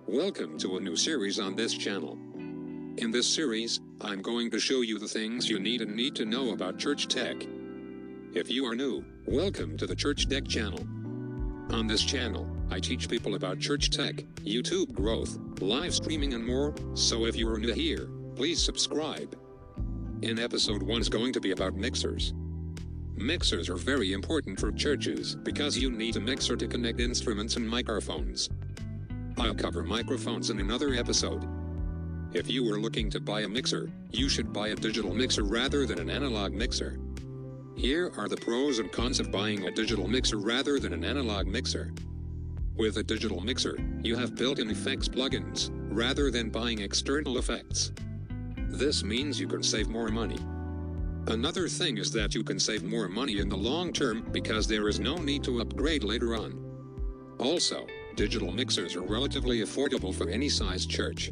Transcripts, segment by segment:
Welcome to a new series on this channel. In this series, I'm going to show you the things you need to know about Churchdeck. If you are new, welcome to the Churchdeck channel. On this channel, I teach people about Churchdeck, YouTube growth, live streaming and more, so if you are new here, please subscribe. In episode 1 is going to be about mixers. Mixers are very important for churches because you need a mixer to connect instruments and microphones. I'll cover microphones in another episode. If you are looking to buy a mixer, you should buy a digital mixer rather than an analog mixer. Here are the pros and cons of buying a digital mixer rather than an analog mixer. With a digital mixer, you have built-in effects plugins, rather than buying external effects. This means you can save more money. Another thing is that you can save more money in the long term because there is no need to upgrade later on. Also, digital mixers are relatively affordable for any size church.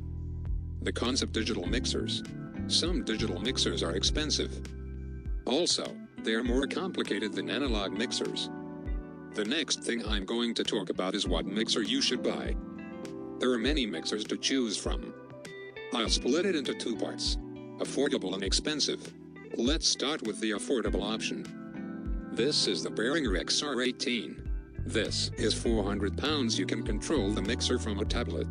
The cons of digital mixers. Some digital mixers are expensive. Also, they are more complicated than analog mixers. The next thing I'm going to talk about is what mixer you should buy. There are many mixers to choose from. I'll split it into two parts: affordable and expensive. Let's start with the affordable option. This is the Behringer X32. This is 400 pounds. You can control the mixer from a tablet.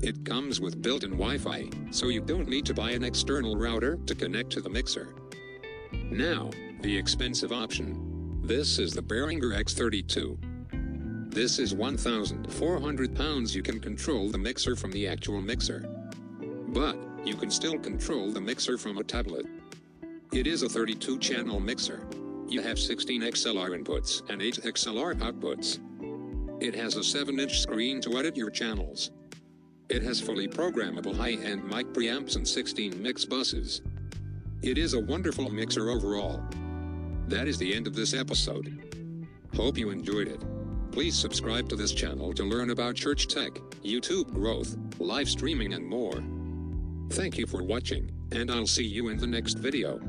It comes with built-in Wi-Fi, so you don't need to buy an external router to connect to the mixer. Now, the expensive option. This is the Behringer X32. This is 1,400 pounds. You can control the mixer from the actual mixer. But, you can still control the mixer from a tablet. It is a 32-channel mixer. You have 16 XLR inputs and 8 XLR outputs. It has a 7-inch screen to edit your channels. It has fully programmable high-end mic preamps and 16 mix buses. It is a wonderful mixer overall. That is the end of this episode. Hope you enjoyed it. Please subscribe to this channel to learn about Churchdeck, YouTube growth, live streaming and more. Thank you for watching, and I'll see you in the next video.